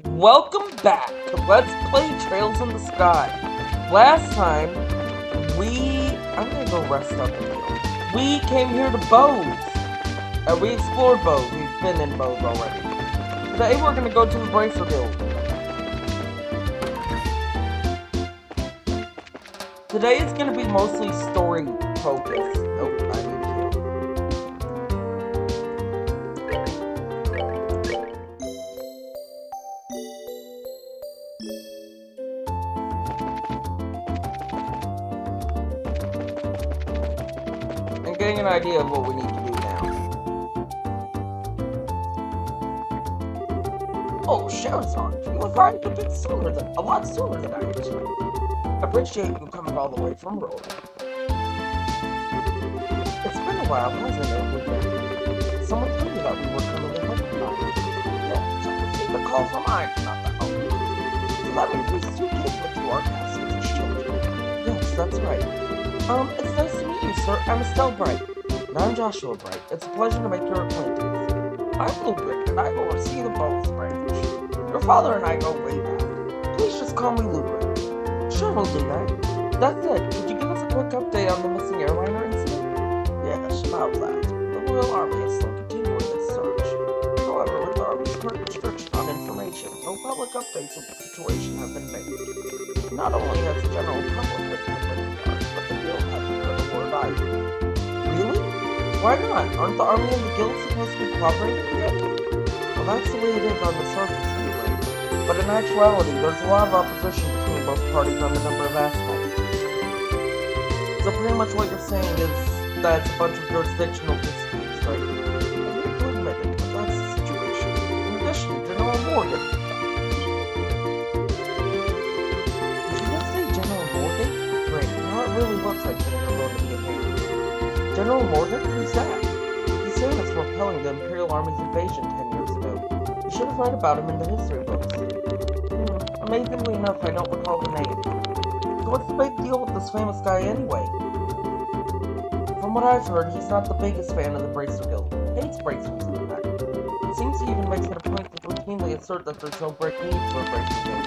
Welcome back to Let's Play Trails in the Sky. Last time, I'm gonna go rest up a little. We came here to Bose. We explored Bose. We've been in Bose already. Today we're gonna go to the Bracer Guild. Today is gonna be mostly story focused. Oh, I need to heal. I'm getting an idea of what we need to do now. Oh, Charizard, you arrived a lot sooner than I expected. Appreciate you coming all the way from Rome. It's been a while, hasn't it, Luca? Someone told me that we were coming to help you. Yeah, so I received a call from Iron about that. So that means we still came with you, our castles and shield. Yes, that's right. It's nice to meet you, sir. I'm Estelle Bright. And I'm Joshua Bright. It's a pleasure to make your acquaintance. I'm Lubric, and I oversee the Bose Branch. Your father and I go way back. Please just call me Lubric. Sure, we'll do that. That said, could you give us a quick update on the Missing Airliner incident? Yes, about that. The Royal Army is still continuing its search. However, with the Army's current restriction on information, no public updates of the situation have been made. Not only has the general public been kept in the dark, but the Guild hasn't heard a word either. Really? Why not? Aren't the Army and the Guild supposed to be cooperating together? Well, that's the way it is on the surface anyway. But in actuality, there's a lot of opposition between both parties on a number of aspects. So pretty much what you're saying is that it's a bunch of jurisdictional disputes, right? I hate to admit it, but that's the situation. In addition, General Morgan. Did you just say General Morgan? Great, now it really looks like things are going to be invaded. General Morgan? Who's that? He's famous for repelling the Imperial Army's invasion 10 years ago. You should have read about him in the history books. Amazingly enough, I don't recall the name. So what's the big deal with this famous guy anyway? From what I've heard, he's not the biggest fan of the Bracer Guild. Hates bracers, in fact. It seems he even makes it a point to routinely assert that there's no great need for a Bracer Guild.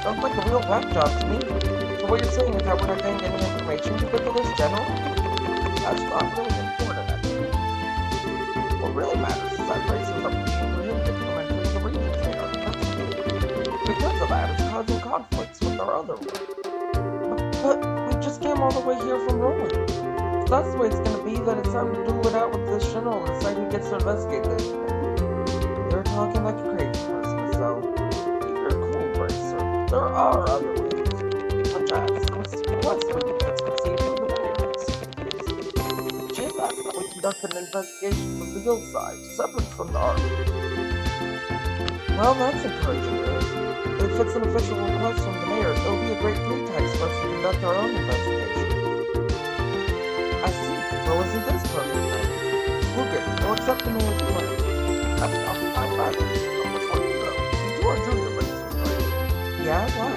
Sounds like a real whack job to me. So what you're saying is that we're not getting any information because of this general? That's not really important, actually. What really matters is that bracers are being prohibited from entering the regions they are investigating. Because of that, it's causing conflicts with our other world. But we just came all the way here from Rome. If that's the way it's gonna be, then it's time to duel it out with this general and decide who gets to investigate this. You're talking like a crazy person, so you're a cool bracer. There are other ways, such as let's conceive of the pirates. She asked that we conduct an investigation from the guild side, separate from the army. Well, that's encouraging news. If it's an official request from the mayor, it'll be a great pretext for us to conduct our own investigation. I see. Well, isn't this perfect then? Luger, we'll accept the mayor's plan. That's not my bad. Before you go, you two are junior bracers, right? Yeah, why?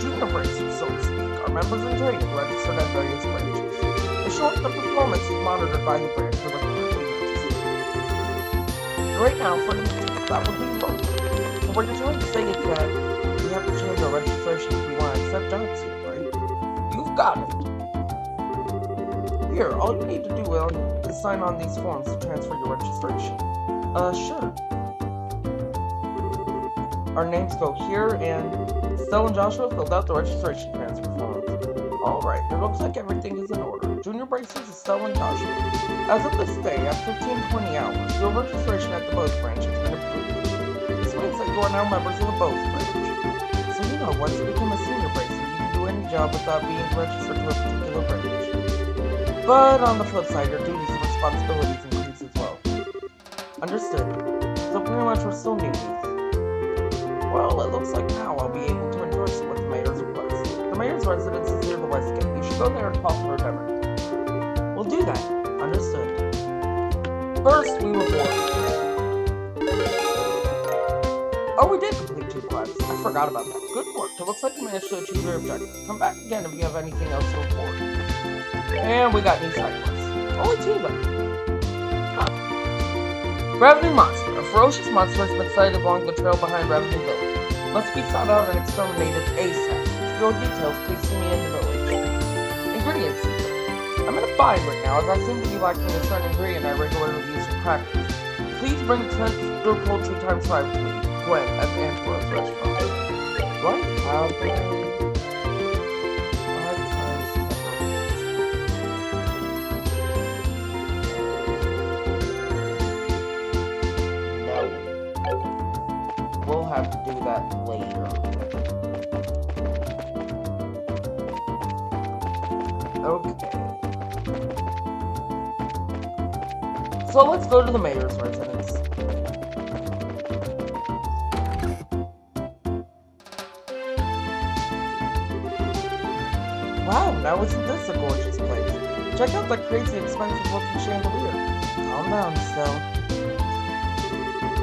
Junior bracers, so to speak, are members in training registered at various branches. In short, the performance is monitored by the branch for the right now, for instance, that would be wrong. So what you're trying to say is that we have to change our registration if we want to accept jobs here, right? You've got it. Here, all you need to do is sign on these forms to transfer your registration. Sure. Our names go here, and Estelle and Joshua filled out the registration transfer forms. Alright, it looks like everything is in order. Junior bracers, Estelle and Joshua. As of this day, at 15:20 hours, your registration at the Bose Branch has been approved. This means that you are now members of the Bose Branch. So you know, once you become a senior bracer, you can do any job without being registered to a particular branch. But on the flip side, your duties and responsibilities increase as well. Understood. So pretty much we're still newbies. Well, it looks like now I'll be able to endorse it with the mayor's request. The mayor's residence is near the West Gate. You should go there and talk to her directly. We'll do that. Understood. First, we were bored. Oh, we did complete 2 quests. I forgot about that. Good work. It looks like you managed to achieve your objective. Come back again if you have anything else to report. And we got new side quests. Only 2 of them. Huh. Gravity Monster. A ferocious monster has been sighted along the trail behind Revenue Village. Must be sought out and exterminated ASAP. For more details, please see me in the village. Ingredients. I'm in a bind right now, as I seem to be lacking a certain ingredient I regularly use for practice. Please bring tender poultry times 5 to me, Gwen, at Antwerp's restaurant. What? How can I... 5 times 10. No. We'll have to do that later. Okay. So let's go to the mayor's residence. Wow, now isn't this a gorgeous place? Check out that crazy expensive looking chandelier. Calm down, Stone.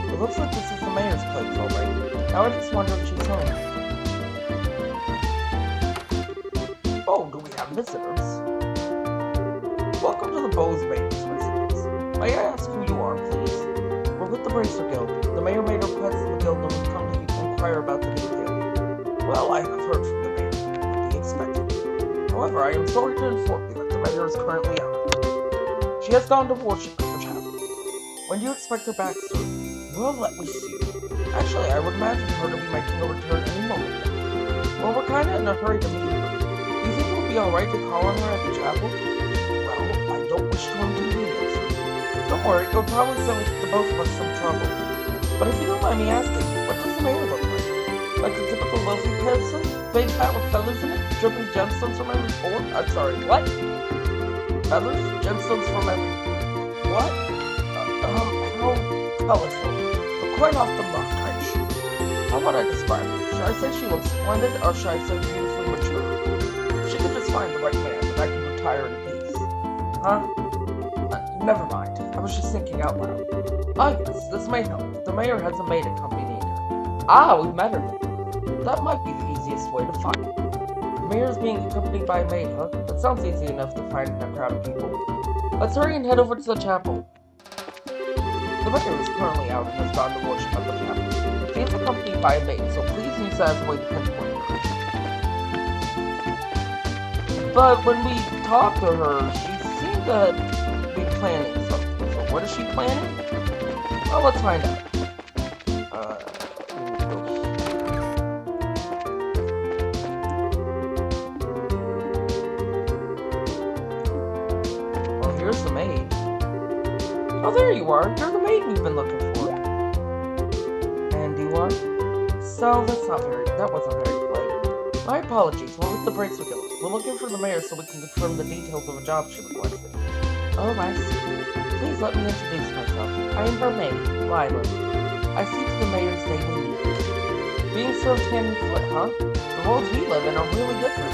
It looks like this is the mayor's place, alright. Now I just wonder if she's home. Oh, do we have visitors? Welcome to the Bose Branch residence. May I ask who you are, please? We're with the Bracer Guild. The mayor made request to the guild and we've come to inquire about the new guild. Well, I have heard from the mayor. What do you expect? However, I am sorry to inform you that the mayor is currently out. She has gone to worship at the chapel. When do you expect her back, sir? Well, let me see. Actually, I would imagine her to be making a return any moment now. Well, we're kinda in a hurry to meet her. Do you think it would be alright to call on her at the chapel? Well, I don't wish to inconvenience you. Don't worry, it'll probably save the both of us some trouble. But if you don't mind me asking, what does the mayor look like? Like a typical wealthy person? Big hat with feathers in it? Dripping gemstones from every pore? I'm sorry, what? Feathers? Gemstones from every... What? How colorful. But quite off the mark, I'm sure. How would I describe her? Should I say she looks splendid, or should I say beautifully mature? She could just find the right man, and I can retire in peace. Huh? Never mind. I was just thinking out loud. Ah, yes, this may help. The mayor has a maid accompanying her. Ah, we've met her. That might be the easiest way to find her. The mayor's being accompanied by a maid, huh? That sounds easy enough to find in a crowd of people. Let's hurry and head over to the chapel. The mayor is currently out and has gone to worship at the chapel. She is accompanied by a maid, so please use that as a way to pinpoint her. But when we talked to her, she seemed to be planning something. So what is she planning? Well, let's find out. Well, here's the maid. Oh, there you are. You're the maid we've been looking for. And you are? So, that wasn't very polite. My apologies. We're with the Bracer Guild. We're looking for the mayor so we can confirm the details of a job she requested. Oh, I see. Please let me introduce myself. I am her maid, Lila. I see to the mayor's daily needs. Being served hand and foot, huh? The worlds we live in are really different.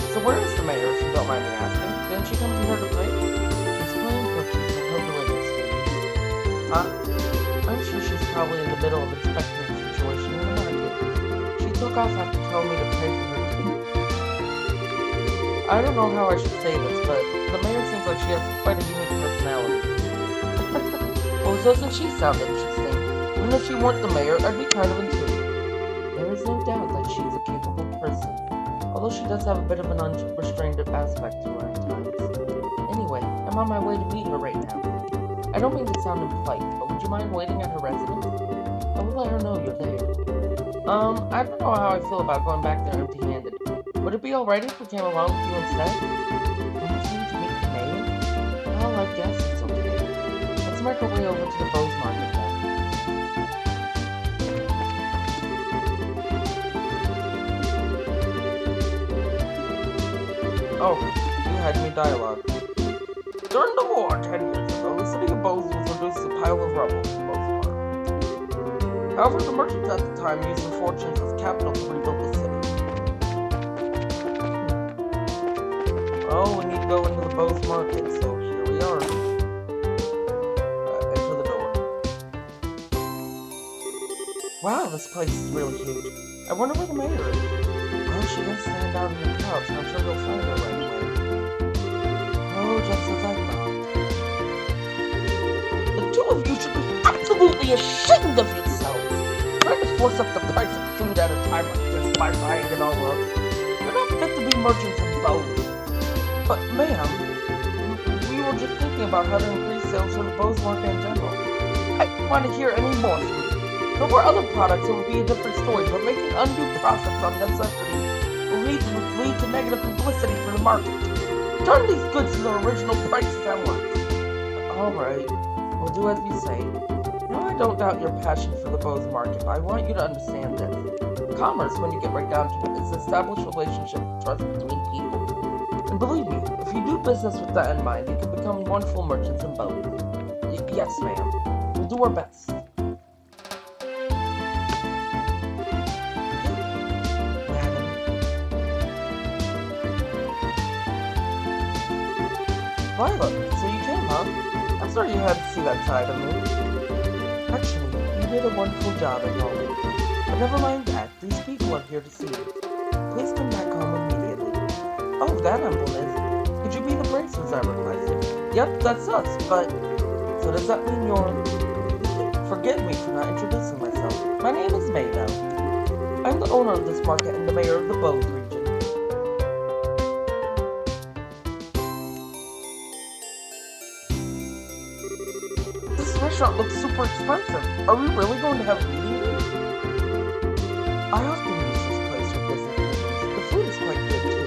So where is the mayor, if you don't mind me asking? Didn't she come to her to pray? She's playing cookies with her religious students. Huh? I'm sure she's probably in the middle of inspecting the situation in the market. She took off after telling me to pray for her too. I don't know how I should say this, but the mayor seems like she has quite a unique personality. Well, doesn't she sound interesting? Even if she weren't the mayor, I'd be kind of intrigued. There is no doubt that she's a capable person, although she does have a bit of an unrestrained aspect to her at times. Anyway, I'm on my way to meet her right now. I don't mean to sound impolite, but would you mind waiting at her residence? I will let her know you're there. I don't know how I feel about going back there empty-handed. Would it be alright if we came along with you instead? Want you to meet the mayor? Well, I guess it's okay. Let's make our way over to the Bose Market then. Oh, you had me dialogue. During the war 10 years ago, the city of Bose was reduced to a pile of rubble for the most part. However, the merchants at the time used their fortunes as capital to rebuild the city. Oh, we need to go into the Bose Market, so here we are. Enter the door. Wow, this place is really huge. I wonder where the mayor is. Oh, she does stand out in the crowd, so I'm sure we'll find her right away. Oh, just as I thought. The two of you should be absolutely absolutely ashamed of yourselves! Trying to force up the price of food at a time like this by buying it all up. You're not fit to be merchants in Bose. But, ma'am, we were just thinking about how to increase sales for the Bose market in general. I don't want to hear any more from you. If there were other products, it would be a different story, but making undue profits on necessity will lead to negative publicity for the market. Turn these goods to their original prices at once. Alright, we'll do as you say. Now, I don't doubt your passion for the Bose market, but I want you to understand this. Commerce, when you get right down to it, is an established relationship of trust between people. And believe me, if you do business with that in mind, you can become wonderful merchants in Bose. Yes, ma'am. We'll do our best. Violet, so you came, huh? I'm sorry you had to see that side of me. Actually, you did a wonderful job at home. But never mind that, these people are here to see you. Please come back home immediately. Oh, that emblem is. Could you be the bracelets I requested? Yep, that's us, but... So does that mean you're... Forgive me for not introducing myself. My name is Maybell. I'm the owner of this market and the mayor of the Bose region. This restaurant looks super expensive. Are we really going to have a meeting here? I often use this place for business meetings. The food is quite good too.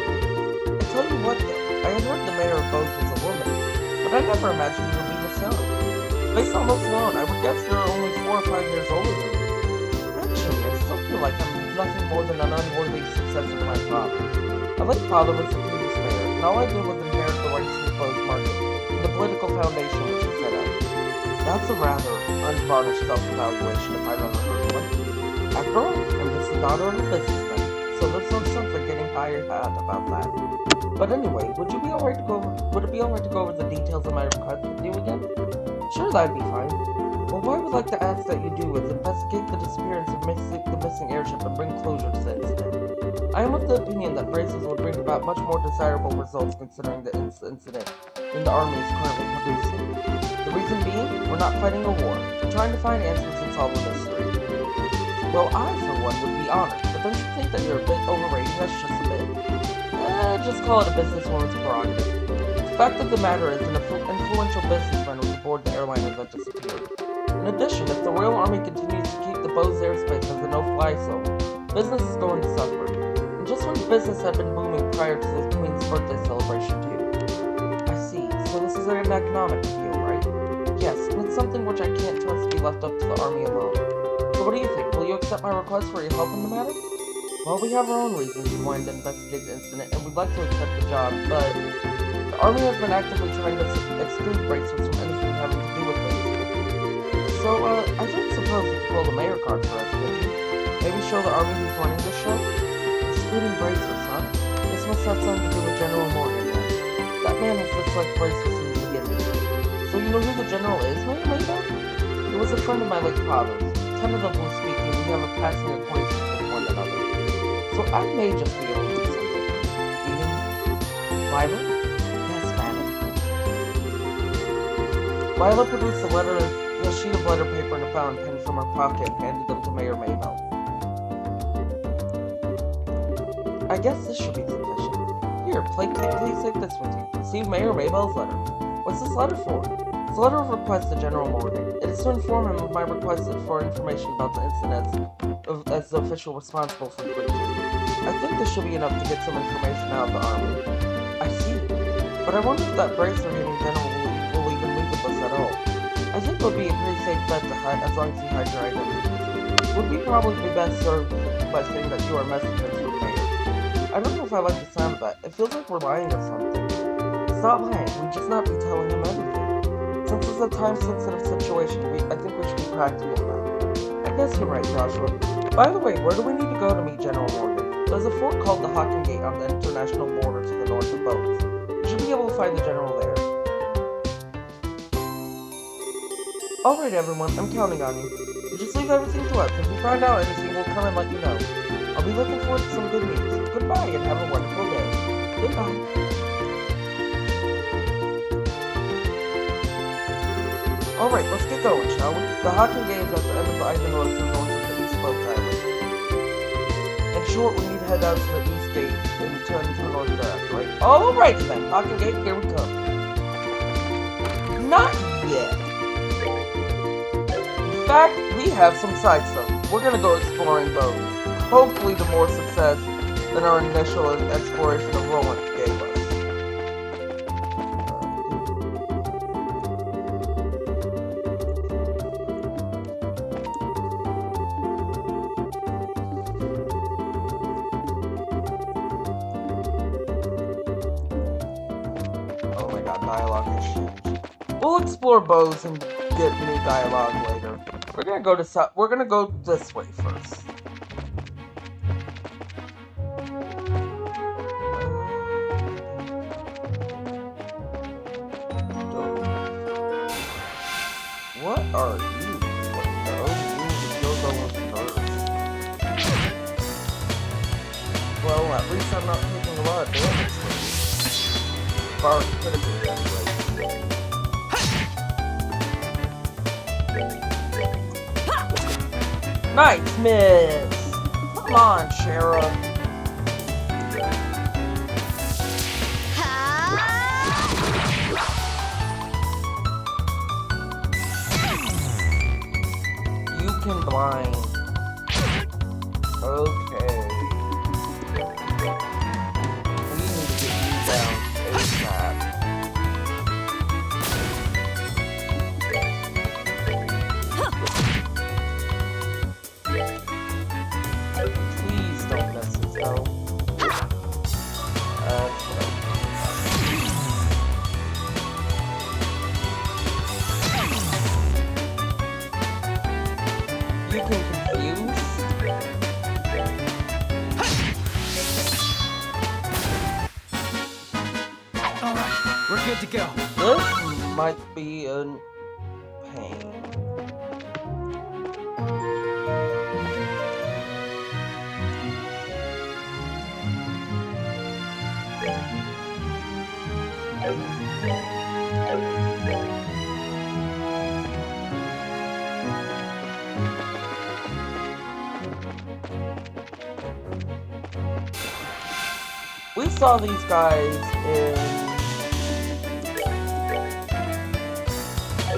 I tell you what though, I had heard the mayor of Bose was a woman, but I never imagined you would be this young. Based on looks alone, I would guess you're only 4 or 5 years older than me. Actually, I still feel like I'm nothing more than an unworthy successor to my father. My late father was the previous mayor, and all I did was inherit the rights to the Bose market and the political foundation which he set up. That's a rather unvarnished self-evaluation if I've ever heard one. After all, I'm just the daughter of a businessman, so there's no sense of getting higher hat about that. But anyway, would it be alright to go over the details of my request with you again? Sure, that'd be fine. Well, what I would like to ask that you do is investigate the disappearance of the missing airship and bring closure to the incident. I am of the opinion that braces would bring about much more desirable results considering the incident than the Army is currently producing. The reason being, we're not fighting a war. We're trying to find answers and solve a mystery. Well, I, for one, would be honored, but don't you think that you're a bit overrating us just a bit? Just call it a businesswoman's prerogative. The fact of the matter is, an influential businessman was aboard the airliner that disappeared. In addition, if the Royal Army continues to keep the Bose airspace as a no-fly zone, business is going to suffer. And just when business had been booming prior to the Queen's birthday celebration too. I see, so this is an economic appeal, right? Yes, and it's something which I can't trust to be left up to the Army alone. So what do you think? Will you accept my request for your help in the matter? Well, we have our own reasons for wanting to investigate the incident, and we'd like to accept the job, but the Army has been actively trying to exclude bracelets from anything having to do with this. So, I don't suppose you could pull the mayor card for us, could you? Maybe show the Army who's running the show? Excluding bracelets, huh? This must have something to do with General Morgan, then. That man has disliked bracelets from the beginning. So you know who the General is, Mayor Maybell? He was a friend of my late father's. Tentatively speaking, we have a passing acquaintance with one another. So I may just be able to do something. Meaning, Violet? Yes, madam. Violet produced a sheet of letter paper and a fountain pen from her pocket and handed them to Mayor Maybell. I guess this should be sufficient. Here, please take this with you. Receive Mayor Maybell's letter. What's this letter for? It's a letter of request to General Morgan. It is to inform him of my request for information about the incident as the official responsible for the breach. I think this should be enough to get some information out of the Army. I see. But I wonder if that bracelet hitting General will even leave with us at all. I think it would be a pretty safe bet to hide as long as you hide your identity. Would we probably be best served by saying that you are messengers to the mayor? I don't know if I like the sound of that. It feels like we're lying or something. It's not lying, we'd just not be telling him everything. Since it's a time-sensitive situation, I think we should be practical now. I guess you're right, Joshua. By the way, where do we need to go to meet General Morgan? There's a fort called the Hocking Gate on the international border to the north of Bose. You should be able to find the General there. Alright everyone, I'm counting on you. You just leave everything to us. If we find out anything, we'll come and let you know. I'll be looking forward to some good news. Goodbye and have a wonderful day. Goodbye. Alright, let's get going, shall we? The Hawking Gate is at the end of the island north to north of the East Coast Island. In short, we need to head out to the East Gate and turn to the North Direct, right? Alright then, Hawking Gate, here we come. Not yet. In fact, we have some side stuff. We're gonna go exploring Bose. Hopefully to more success than our initial exploration of Roland gave us. Oh my god, dialogue has changed. We'll explore Bose and get new dialogue later. We're gonna go this way first. What are you? You're going first. Well, at least I'm not taking a lot of damage from you. Far critically, anyway. Nice miss! Come on, Sheriff. You can blind. Okay. We need to get you down ASAP. Please don't miss it, though. You can confuse. Alright, we're good to go. This might be a pain. We saw these guys in... I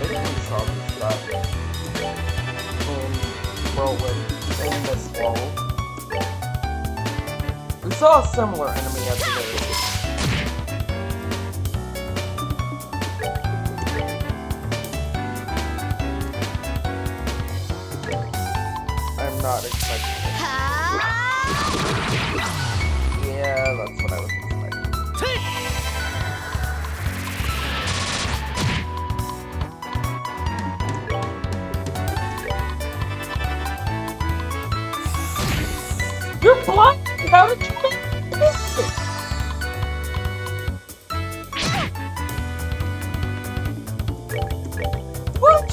think we saw these guys in Whirlwind, in this wall. We saw a similar enemy at the very least. I'm not expecting it. Yeah, that's what I was expecting. You're blind! How did you miss it? What?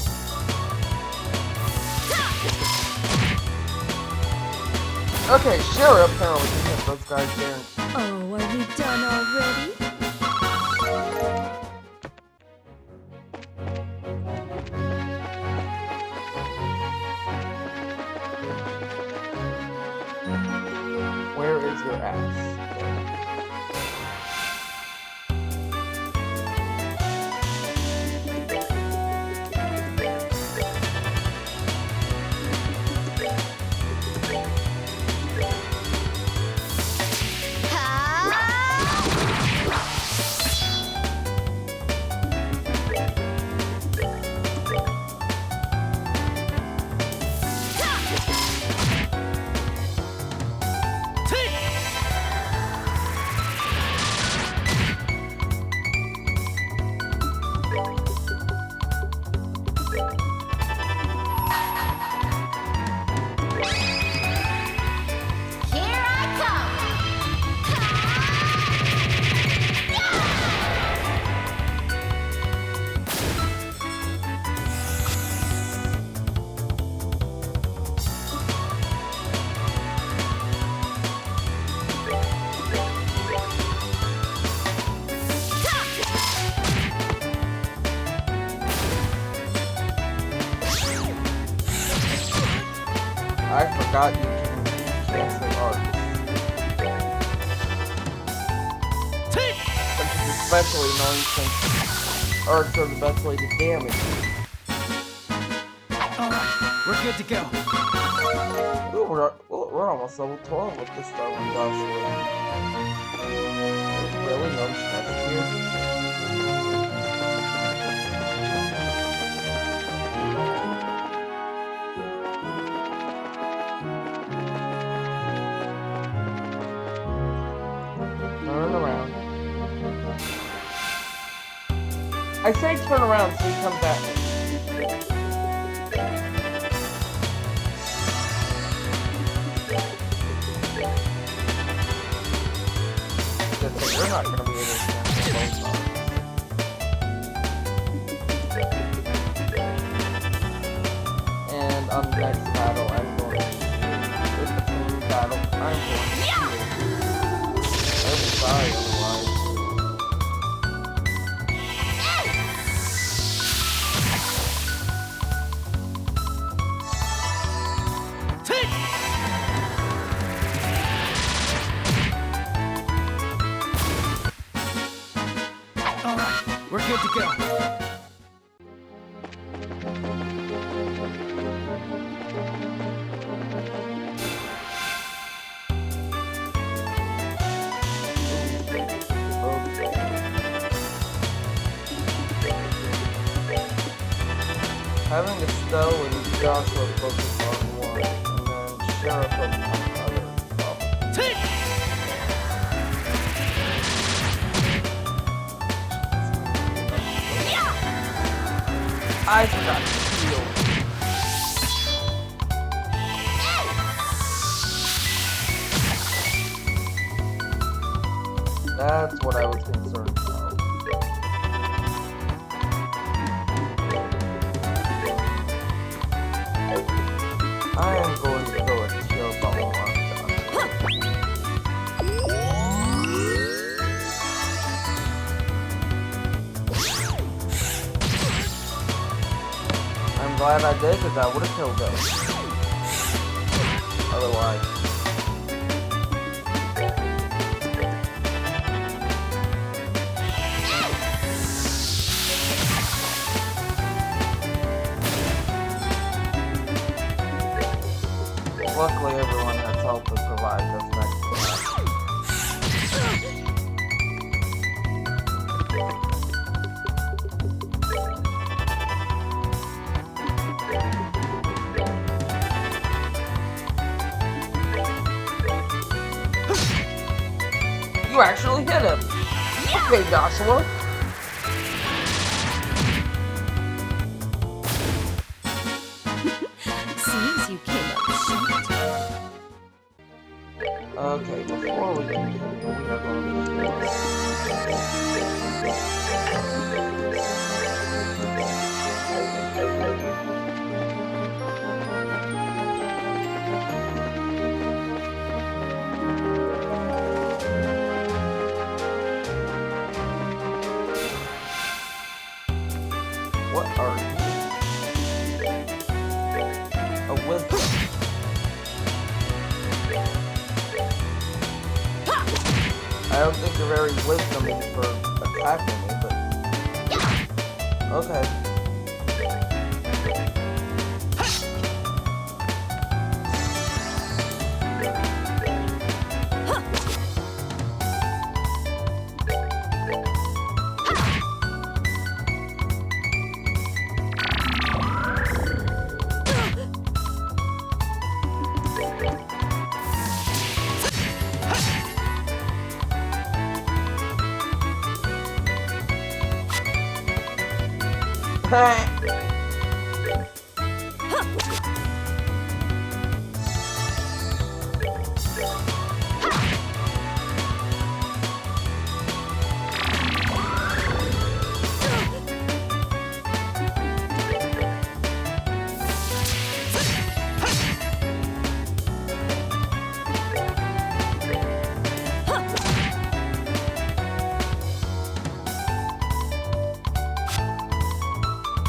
Okay, Sheriff apparently can hit those guys there. Oh, are we done already? Where is your ass? I forgot you can cancel arcs. Which is especially annoying since arcs are the best way to damage you. Alright, we're good to go. Ooh, we're almost level 12 with this Star Wars Joshua. Really? No chest here? Turn around. I say turn around so he comes at me. We're not going to be able to cancel both arms. And on the next battle, I'm going to with the team battle, I'm going to heal. I will die otherwise. We're good to go. Having Estelle and Joshua focus on one, and then Sheriff focus on the other. I forgot to heal. That's what I was concerned about. I am going to go and kill Bubble Rock. I'm glad I did, because I would have killed them. Otherwise. Luckily, everyone has helped to survive this next match. You actually hit him! Okay, Joshua. Seems you came up short. Okay, before we continue, we are going to What are you? A wisdom. I don't think you're very wisdomy for attacking me, but... Okay.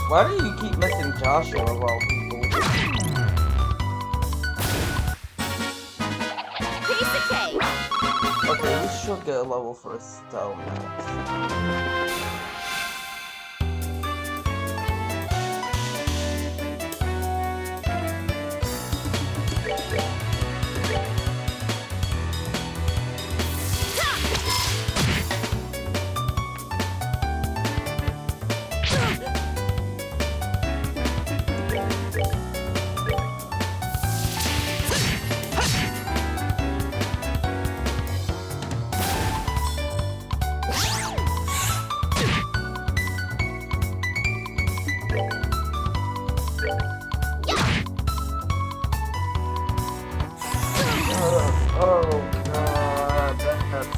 Why do you keep missing Joshua of all people? Okay, we should get a level for Estelle next. Oh god, that's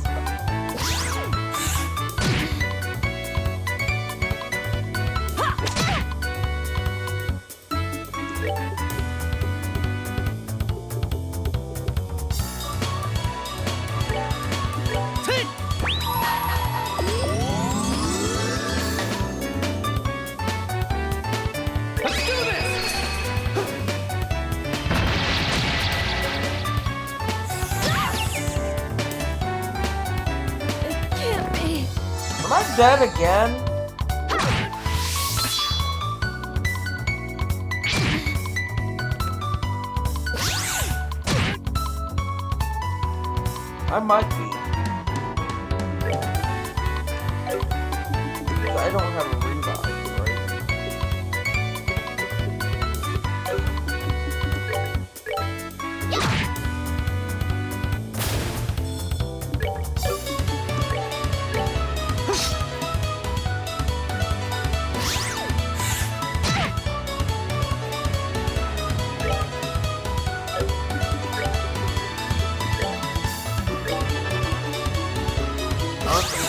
Let's do this! It can't be. Am I dead again? I might be. I don't have a revive, right?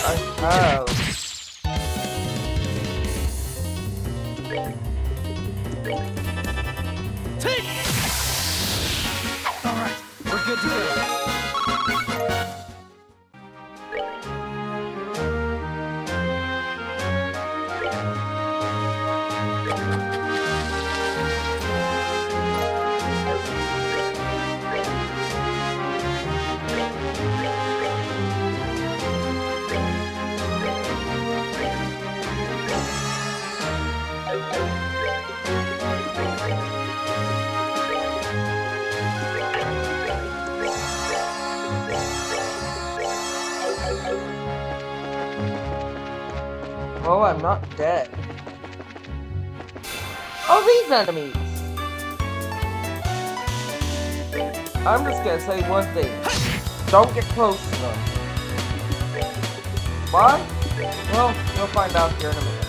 I have. Alright, we're good to go. Oh, I'm not dead. Oh, these enemies! I'm just gonna say one thing. Don't get close to them. Why? Well, you'll find out here in a minute.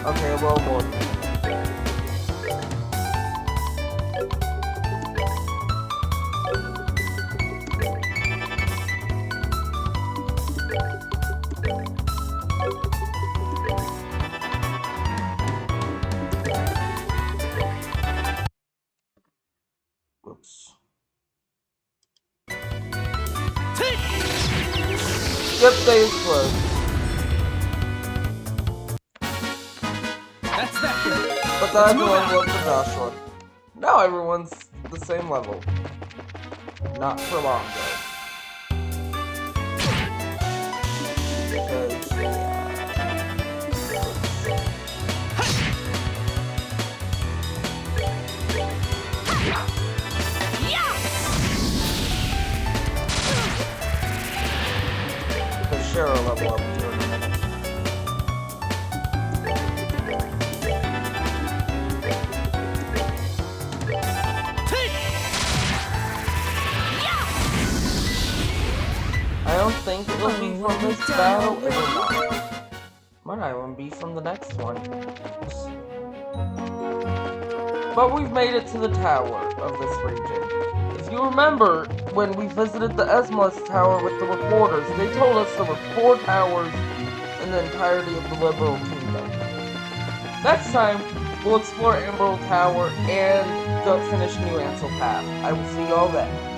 Okay, well, more. Whoops. Skip days close. That's that good. But that's the level up for Joshua. Now everyone's the same level. Not for long though. Because Cheryl level up to her. I don't think it'll be from this battle. It will not. Might not even be from the next one. But we've made it to the tower of this region. If you remember, when we visited the Esmos Tower with the reporters, they told us there were 4 towers in the entirety of the Liberal Kingdom. Next time, we'll explore Emerald Tower and go finish New Ansel Path. I will see you all then.